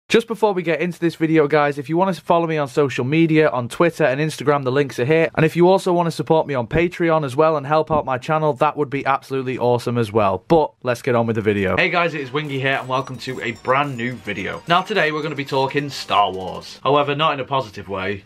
Just before we get into this video, guys, if you want to follow me on social media, on Twitter and Instagram, the links are here. And if you also want to support me on Patreon as well and help out my channel, that would be absolutely awesome as well. But let's get on with the video. Hey guys, it is Wingy here and welcome to a brand new video. Now today we're going to be talking Star Wars. However, not in a positive way.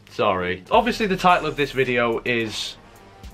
Sorry. Obviously the title of this video is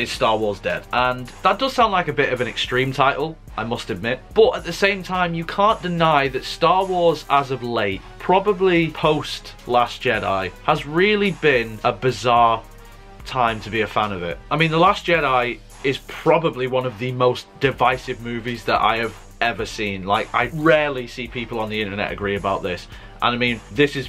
Star Wars Dead? And that does sound like a bit of an extreme title, I must admit. But at the same time, you can't deny that Star Wars as of late, probably post Last Jedi, has really been a bizarre time to be a fan of it. I mean, The Last Jedi is probably one of the most divisive movies that I have ever seen. Like, I rarely see people on the internet agree about this. And I mean, this is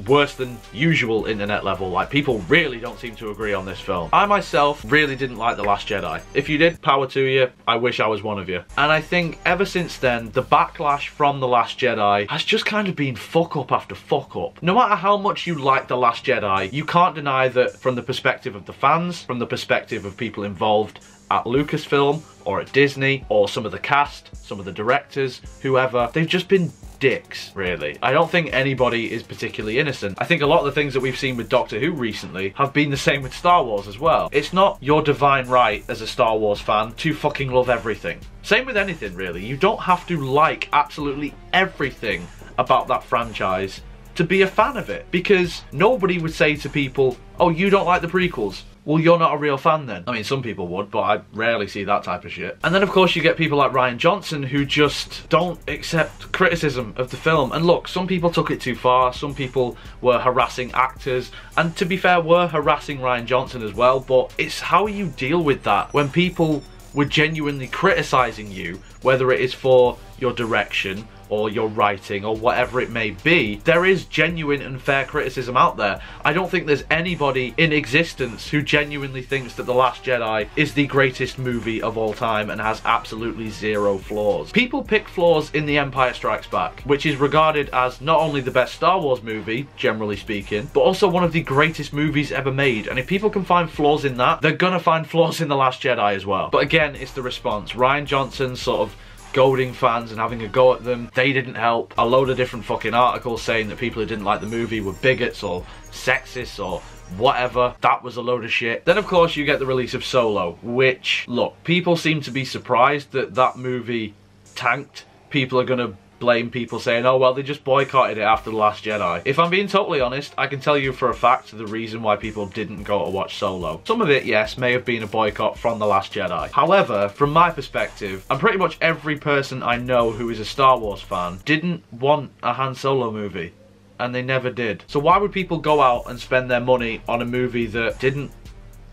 worse than usual internet level. Like, people really don't seem to agree on this film. I myself really didn't like The Last Jedi. If you did, power to you. I wish I was one of you. And I think ever since then, the backlash from The Last Jedi has just kind of been fuck up after fuck up. No matter how much you like The Last Jedi, you can't deny that from the perspective of the fans, from the perspective of people involved at Lucasfilm or at Disney, or some of the cast, some of the directors, whoever, they've just been dicks, really. I don't think anybody is particularly innocent. I think a lot of the things that we've seen with Doctor Who recently have been the same with Star Wars as well. It's not your divine right as a Star Wars fan to fucking love everything. Same with anything, really. You don't have to like absolutely everything about that franchise to be a fan of it, because nobody would say to people, oh, you don't like the prequels? Well, you're not a real fan then. I mean, some people would, but I rarely see that type of shit. And then, of course, you get people like Rian Johnson who just don't accept criticism of the film. And look, some people took it too far. Some people were harassing actors. And to be fair, were harassing Rian Johnson as well. But it's how you deal with that when people were genuinely criticising you, whether it is for your direction or your writing or whatever it may be. There is genuine and fair criticism out there. I don't think there's anybody in existence who genuinely thinks that The Last Jedi is the greatest movie of all time and has absolutely zero flaws. People pick flaws in The Empire Strikes Back, which is regarded as not only the best Star Wars movie, generally speaking, but also one of the greatest movies ever made. And if people can find flaws in that, they're gonna find flaws in The Last Jedi as well. But again, it's the response. Rian Johnson sort of goading fans and having a go at them. They didn't help. A load of different fucking articles saying that people who didn't like the movie were bigots or sexist or whatever. That was a load of shit. Then of course you get the release of Solo, which, look, people seem to be surprised that that movie tanked. People are gonna blame people saying, oh well, they just boycotted it after The Last Jedi. If I'm being totally honest, I can tell you for a fact the reason why people didn't go to watch Solo. Some of it, yes, may have been a boycott from The Last Jedi. However, from my perspective, and pretty much every person I know who is a Star Wars fan didn't want a Han Solo movie, and they never did. So why would people go out and spend their money on a movie that didn't,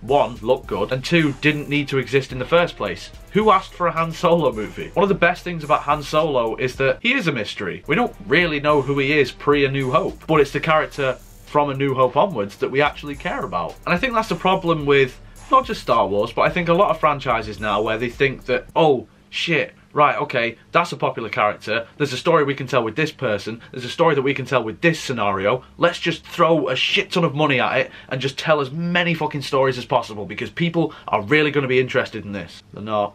one, look good, and two, didn't need to exist in the first place? Who asked for a Han Solo movie? One of the best things about Han Solo is that he is a mystery. We don't really know who he is pre A New Hope, but it's the character from A New Hope onwards that we actually care about. And I think that's the problem with not just Star Wars, but I think a lot of franchises now where they think that, oh shit, right, okay, that's a popular character, there's a story we can tell with this person, there's a story that we can tell with this scenario, let's just throw a shit ton of money at it and just tell as many fucking stories as possible because people are really going to be interested in this. They're not.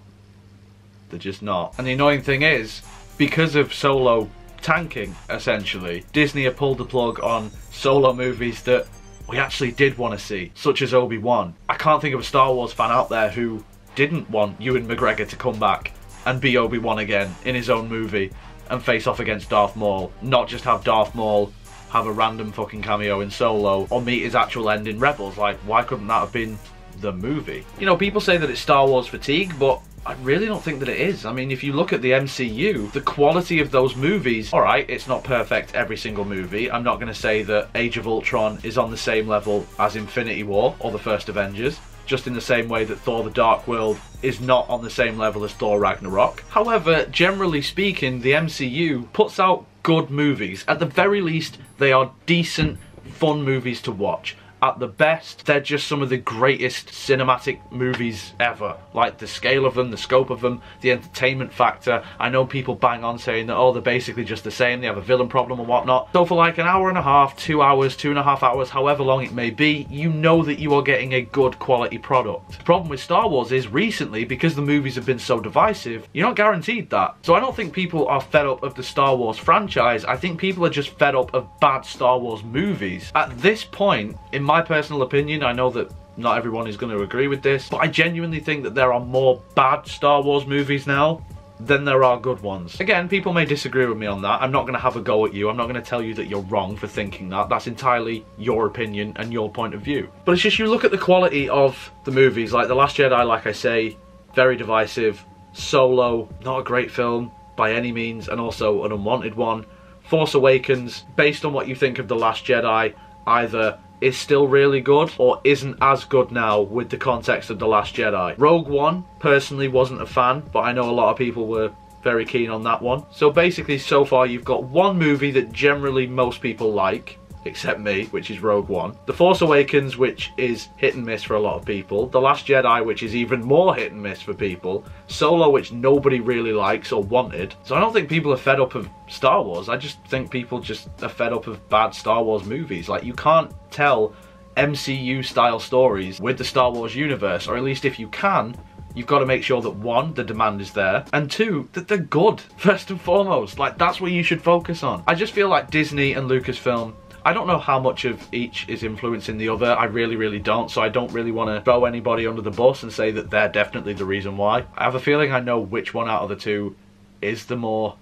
They're just not. And the annoying thing is, because of Solo tanking, essentially, Disney have pulled the plug on Solo movies that we actually did want to see, such as Obi-Wan. I can't think of a Star Wars fan out there who didn't want Ewan McGregor to come back and be Obi-Wan again in his own movie and face off against Darth Maul, not just have Darth Maul have a random fucking cameo in Solo or meet his actual end in Rebels. Like, why couldn't that have been the movie? You know, people say that it's Star Wars fatigue, but I really don't think that it is. I mean, if you look at the MCU, the quality of those movies, alright, it's not perfect every single movie. I'm not going to say that Age of Ultron is on the same level as Infinity War or the first Avengers, just in the same way that Thor the Dark World is not on the same level as Thor Ragnarok. However, generally speaking, the MCU puts out good movies. At the very least, they are decent, fun movies to watch. at the best, they're just some of the greatest cinematic movies ever. Like, the scale of them, the scope of them, the entertainment factor. I know people bang on saying that, oh, they're basically just the same, they have a villain problem and whatnot. So for like an hour and a half, 2 hours, 2.5 hours, however long it may be, you know that you are getting a good quality product. The problem with Star Wars is recently, because the movies have been so divisive, you're not guaranteed that. So I don't think people are fed up of the Star Wars franchise, I think people are just fed up of bad Star Wars movies. At this point, in my personal opinion, I know that not everyone is going to agree with this, but I genuinely think that there are more bad Star Wars movies now than there are good ones. Again, people may disagree with me on that. I'm not going to have a go at you. I'm not going to tell you that you're wrong for thinking that. That's entirely your opinion and your point of view. But it's just, you look at the quality of the movies, like The Last Jedi, like I say, very divisive. Solo, not a great film by any means, and also an unwanted one. Force Awakens, based on what you think of The Last Jedi, either is still really good or isn't as good now with the context of The Last Jedi. Rogue One, personally wasn't a fan, but I know a lot of people were very keen on that one. So basically, so far you've got one movie that generally most people like, except me, which is Rogue One. The Force Awakens, which is hit and miss for a lot of people. The Last Jedi, which is even more hit and miss for people. Solo, which nobody really likes or wanted. So I don't think people are fed up of Star Wars. I just think people just are fed up of bad Star Wars movies. Like, you can't tell MCU style stories with the Star Wars universe, or at least if you can, you've got to make sure that one, the demand is there, and two, that they're good, first and foremost. Like, that's what you should focus on. I just feel like Disney and Lucasfilm, I don't know how much of each is influencing the other, I really don't, so I don't really want to throw anybody under the bus and say that they're definitely the reason why. I have a feeling I know which one out of the two is the more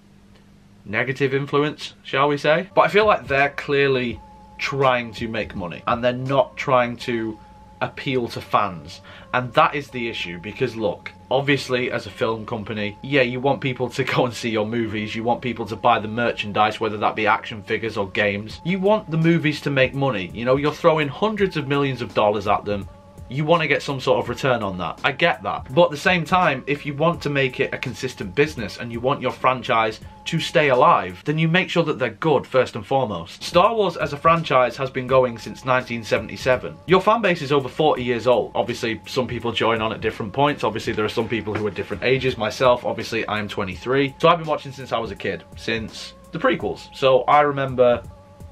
negative influence, shall we say. But I feel like they're clearly trying to make money, and they're not trying to appeal to fans, and that is the issue. Because look, obviously as a film company, yeah, you want people to go and see your movies, you want people to buy the merchandise, whether that be action figures or games. You want the movies to make money, you know, you're throwing hundreds of millions of dollars at them. You want to get some sort of return on that. I get that. But at the same time, if you want to make it a consistent business and you want your franchise to stay alive, then you make sure that they're good first and foremost. Star Wars as a franchise has been going since 1977. Your fan base is over 40 years old. Obviously, some people join on at different points. Obviously, there are some people who are different ages. Myself, obviously, I'm 23. So I've been watching since I was a kid, since the prequels. So I remember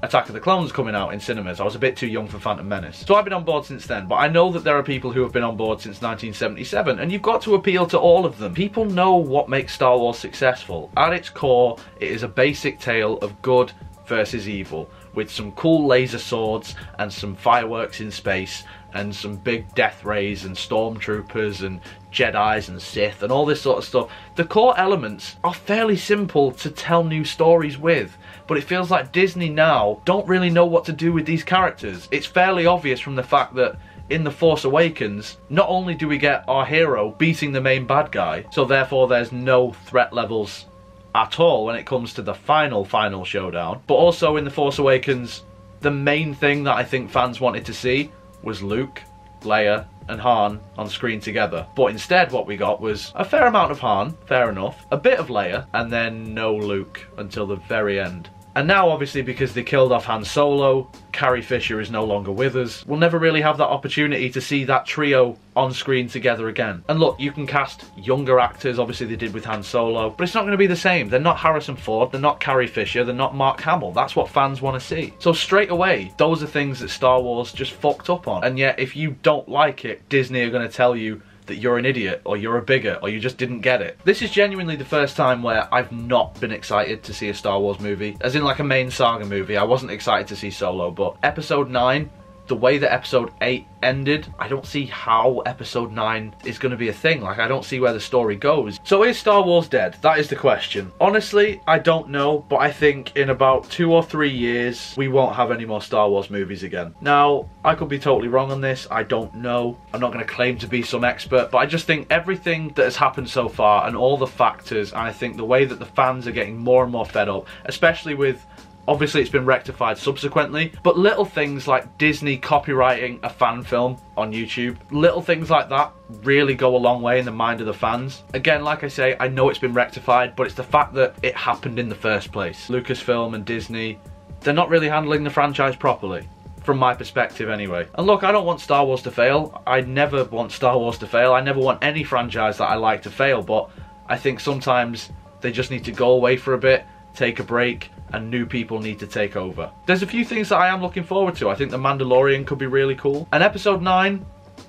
Attack of the Clones coming out in cinemas. I was a bit too young for Phantom Menace. So I've been on board since then, but I know that there are people who have been on board since 1977, and you've got to appeal to all of them. People know what makes Star Wars successful. At its core, it is a basic tale of good versus evil, with some cool laser swords and some fireworks in space and some big death rays and stormtroopers and Jedis and Sith and all this sort of stuff. The core elements are fairly simple to tell new stories with, but it feels like Disney now don't really know what to do with these characters. It's fairly obvious from the fact that in The Force Awakens, not only do we get our hero beating the main bad guy, so therefore there's no threat levels at all when it comes to the final showdown, but also in The Force Awakens, the main thing that I think fans wanted to see was Luke, Leia and Han on screen together. But instead what we got was a fair amount of Han, fair enough, a bit of Leia, and then no Luke until the very end. And now, obviously, because they killed off Han Solo, Carrie Fisher is no longer with us, we'll never really have that opportunity to see that trio on screen together again. And look, you can cast younger actors, obviously they did with Han Solo, but it's not going to be the same. They're not Harrison Ford, they're not Carrie Fisher, they're not Mark Hamill. That's what fans want to see. So straight away, those are things that Star Wars just fucked up on. And yet, if you don't like it, Disney are going to tell you that you're an idiot, or you're a bigot, or you just didn't get it. This is genuinely the first time where I've not been excited to see a Star Wars movie, as in like a main saga movie. I wasn't excited to see Solo, but Episode 9, the way that Episode 8 ended, I don't see how Episode 9 is going to be a thing. Like, I don't see where the story goes. So is Star Wars dead? That is the question. Honestly, I don't know, but I think in about 2 or 3 years, we won't have any more Star Wars movies again. Now, I could be totally wrong on this. I don't know. I'm not going to claim to be some expert, but I just think everything that has happened so far and all the factors, and I think the way that the fans are getting more and more fed up, especially with, obviously it's been rectified subsequently, but little things like Disney copyrighting a fan film on YouTube, little things like that really go a long way in the mind of the fans. Again, like I say, I know it's been rectified, but it's the fact that it happened in the first place. Lucasfilm and Disney, they're not really handling the franchise properly. from my perspective anyway. And look, I don't want Star Wars to fail. I never want Star Wars to fail. I never want any franchise that I like to fail, but I think sometimes they just need to go away for a bit, take a break, and new people need to take over. There's a few things that I am looking forward to. I think The Mandalorian could be really cool. And Episode 9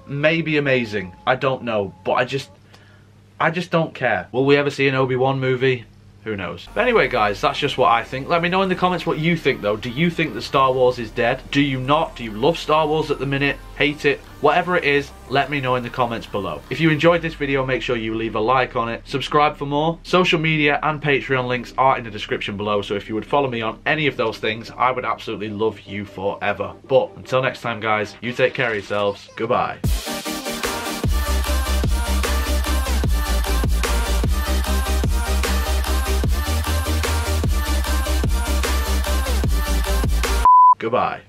may be amazing. I don't know, but I just don't care. Will we ever see an Obi-Wan movie? Who knows? But anyway, guys, that's just what I think. Let me know in the comments what you think, though. Do you think that Star Wars is dead? Do you not? Do you love Star Wars at the minute? Hate it? Whatever it is, let me know in the comments below. If you enjoyed this video, make sure you leave a like on it. Subscribe for more. Social media and Patreon links are in the description below, so if you would follow me on any of those things, I would absolutely love you forever. But until next time, guys, you take care of yourselves. Goodbye. Goodbye.